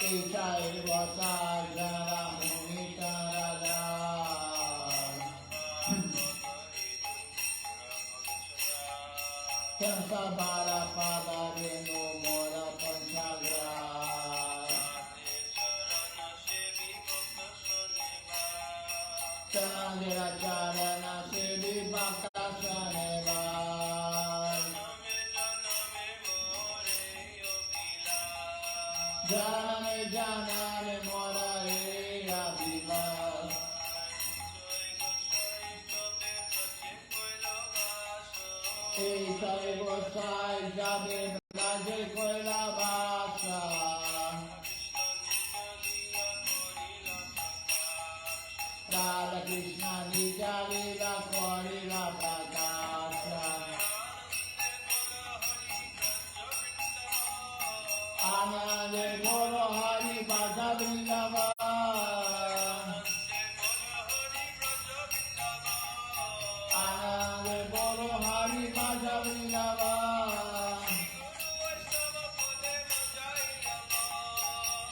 Ichai Gosai Jara Munita Raja Kansa Bala Pada Renu Mora Panchagra Chandra Charana Sevi Bhakta Saneva Janame Janame Mora Eya Viva Ichai Gosai Jabe Raje Koila Basa Radha Krishna Nitya Lila Korila Prakasha Anande Goro Hari Bhaja Vrindava Anande Goro Hari Bhaja Vrindava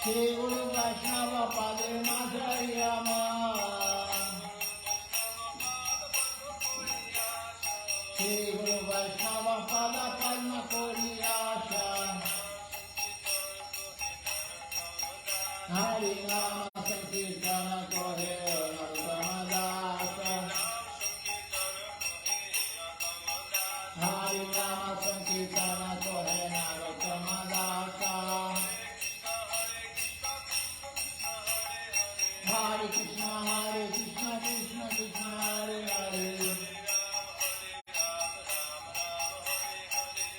Shri Guru Vaishnava Pade Majayama Shri Guru Vaishnava Pada Padma Koriyasha Hari Nama Sankirtana Kohe Narottama Dasa Hari Nama Sankirtana Kohe Narottama Dasa Hare Krishna Krishna Krishna Hare Hare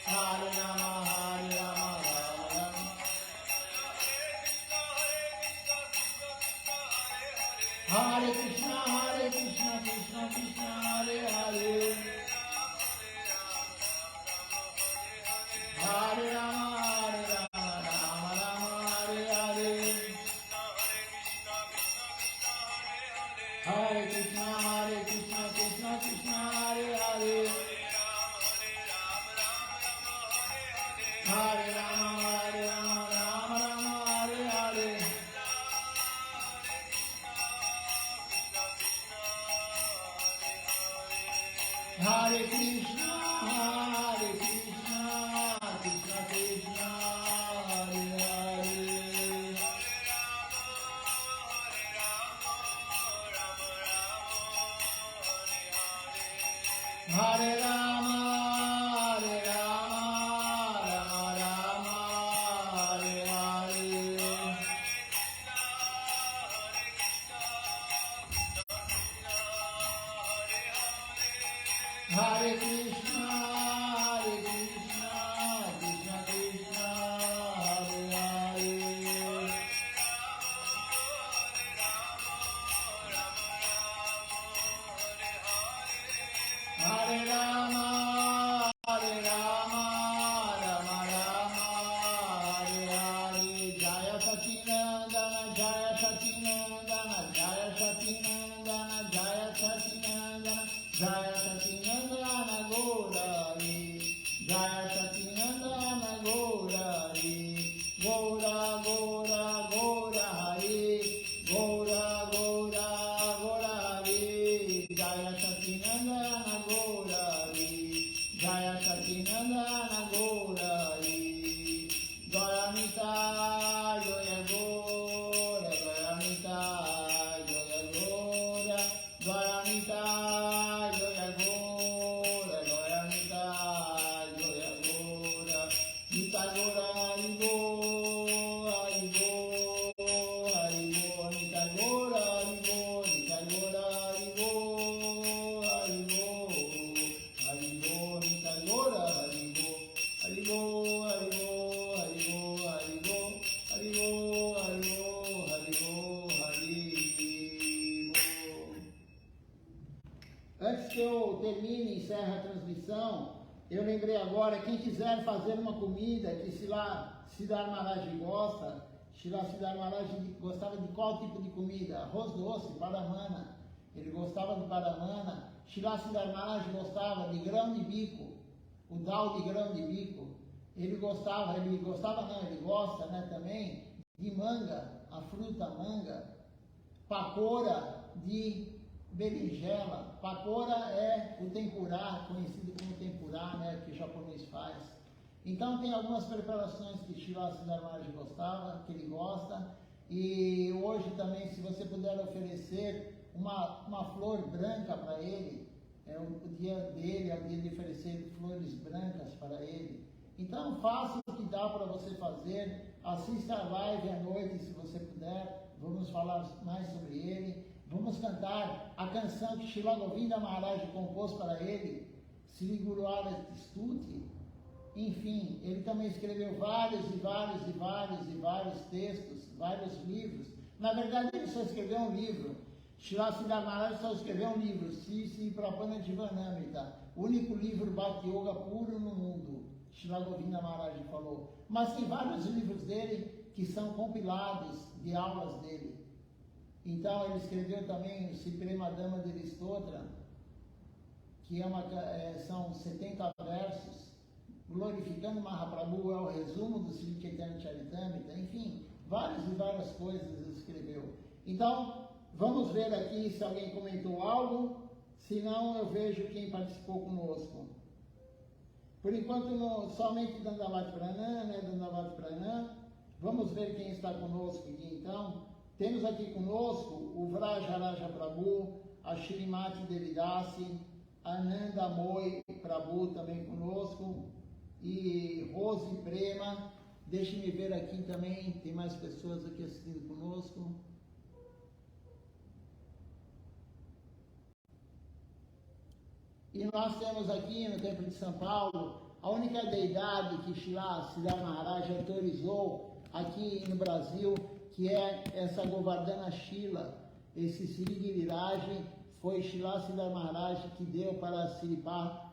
Hare Rama Rama Rama Hare Krishna Krishna Krishna Hare Hare Hare Rama Rama Rama Hare Hare Hare Krishna Krishna Krishna Hare Hare Hare Rama Rama Rama Hare Hare Hare Krishna Krishna Krishna Hare Hare Hare Rama Rama Rama Hare Hare Hare Krishna Krishna Krishna Hare Hare Hare Rama Rama Rama Hare Hare Jaya Sacinandana Jaya Sacinandana Jaya Sacinandana Jaya Sacinandana Jaya Sacinandana Gaurari Jaya Sacinandana Gaurari Gaura Gaura Gaura Hari Gaura Gaura Gaura Hari Jaya Sacinandana Gaurari Jaya Sacinandana Gaurari Jaya Nita Jaya Gaura que eu termine e encerre a transmissão, eu lembrei agora, quem quiser fazer uma comida que Siddhar Maharaj gosta, Siddhar Maharaj gostava de qual tipo de comida? Arroz doce, paramana. Ele gostava de paramana. Siddhar Maharaj gostava de grão de bico, o dal de grão de bico. Ele gosta, né, também de manga, a fruta manga, pakora de berinjela. Pakora é o tempurá, conhecido como tempurá, né, que o japonês faz. Então tem algumas preparações que Siddhar Maharaj gostava, que ele gosta, e hoje também, se você puder oferecer uma flor branca para ele, é o dia dele, é o dia de oferecer flores brancas para ele. Então faça o que dá para você fazer, assista a live à noite se você puder, vamos falar mais sobre ele, vamos cantar a canção que Srila Govinda Maharaj compôs para ele, Sri Guru Ara Stuti. Enfim, ele também escreveu vários textos, vários livros. Na verdade, ele só escreveu um livro. Siddhar Maharaj só escreveu um livro, Sri Prapana Jivanamrita, o único livro Bhakti Yoga puro no mundo, Srila Govinda Maharaj falou. Mas tem vários livros dele que são compilados de aulas dele. Então ele escreveu também o Suprema Dama de Stotra, que são 70 versos, glorificando Mahaprabhu, é o resumo do Sri Chaitanya Charitamrita, enfim, várias coisas ele escreveu. Então, vamos ver aqui se alguém comentou algo, se não eu vejo quem participou conosco. Por enquanto, somente Dandavat Pranam, né, Dandavat Pranam. Vamos ver quem está conosco aqui, então. Temos aqui conosco o Vrajaraja Prabhu, a Shrimati Devidasi, Ananda Moy Prabhu também conosco, e Rose Prema. Deixe-me ver aqui também, tem mais pessoas aqui assistindo conosco. E nós temos aqui no Templo de São Paulo, a única deidade que Siddhar Maharaj autorizou aqui no Brasil, que é essa Govardhana Shila, esse Sri Giriraj, foi Siddhar Maharaj que deu para Sripad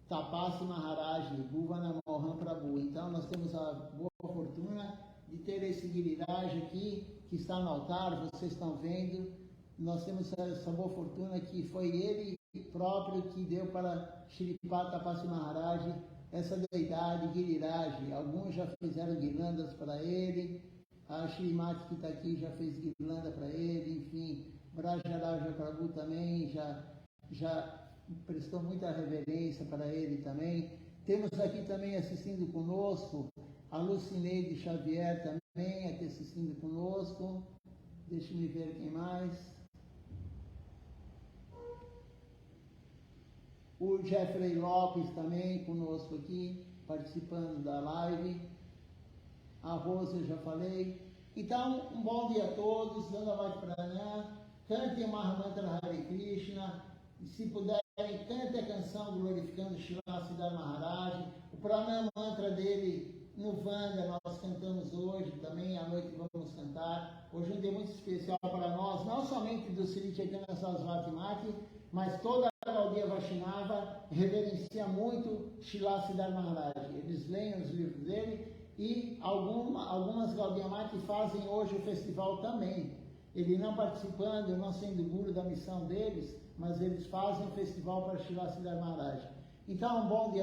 Tapasi Maharaj, Bhuvana Mohan Prabhu. Então nós temos a boa fortuna de ter esse Giriraj aqui, que está no altar, vocês estão vendo. Nós temos essa boa fortuna que foi ele próprio que deu para Sripad Tapasi Maharaj essa deidade, Giriraj. Alguns já fizeram guirlandas para ele, a Shrimati que está aqui já fez guirlanda para ele, enfim, Vrajaraja Prabhu também já prestou muita reverência para ele também. Temos aqui também assistindo conosco a Lucineide Xavier também aqui assistindo conosco. Deixa-me ver quem mais. O Jeffrey Lopes também conosco aqui, participando da live. A Rosa eu já falei. Então, um bom dia a todos. Dandavat Pranam. Cante o Mahamantra Hare Krishna. E se puderem, cante a canção glorificando Srila Siddhar Maharaj. O Pranam Mantra dele no Vanda nós cantamos hoje também. À noite vamos cantar. Hoje é um dia muito especial para nós, não somente do Sri Chaitanya Sarasvati Mati, mas toda a Gaudiya Vaishnava reverencia muito Srila Siddhar Maharaj. Eles leem os livros dele e algumas Gaudiya Mati fazem hoje o festival também. Ele não participando, não sendo guru da missão deles, mas eles fazem o festival para Srila Siddhar Maharaj. Então, um bom dia